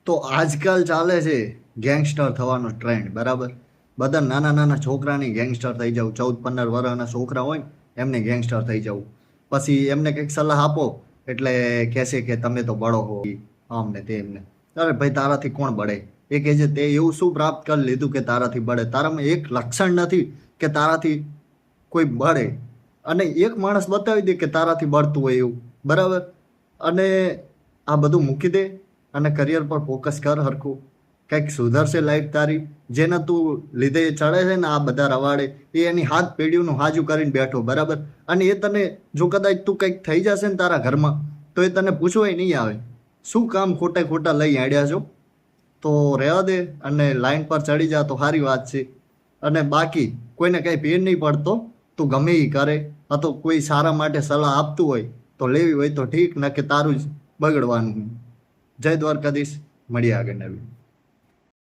તો આજકાલ ચાલે છે ગેંગસ્ટર થવાનો ટ્રેન્ડ, બરાબર. બધા નાના નાના છોકરાની ગેંગસ્ટર થઈ જવું, 14-15 વર્ષના છોકરા હોય ને એમને ગેંગસ્ટર થઈ જવું. પછી એમને કંઈક સલાહ આપો એટલે કહેશે કે તમે તો બળો હો, આમ ને તેમને. અરે ભાઈ, તારાથી કોણ બળે? એ કહે છે તે એવું શું પ્રાપ્ત કરી લીધું કે તારાથી બળે? તારામાં એક લક્ષણ નથી કે તારાથી કોઈ બળે. અને એક માણસ બતાવી દે કે તારાથી બળતું હોય એવું, બરાબર. અને આ બધું મૂકી દે અને કરિયર પર ફોકસ કર હરખું. કંઈક સુધરશે લાઈફ તારી. જેને તું લીધે ચડે છે ને આ બધા રવાડે, એ એની હાથ પેઢીઓનું હાજુ કરીને બેઠો, બરાબર. અને એ તને જો કદાચ તું કંઈક થઈ જશે ને તારા ઘરમાં, તો એ તને પૂછવાય નહીં આવે શું કામ ખોટા ખોટા લઈ આડ્યા છો. તો રહેવા દે અને લાઈન પર ચડી જા તો સારી વાત છે. અને બાકી કોઈને કંઈ પીર નહીં પડતો, તું ગમે એ કરે. આ તો કોઈ સારા માટે સલાહ આપતું હોય તો લેવી હોય તો ઠીક, ન કે તારું જ બગડવાનું. જય દ્વારકાધીશ, મળીએ આગળ નવી.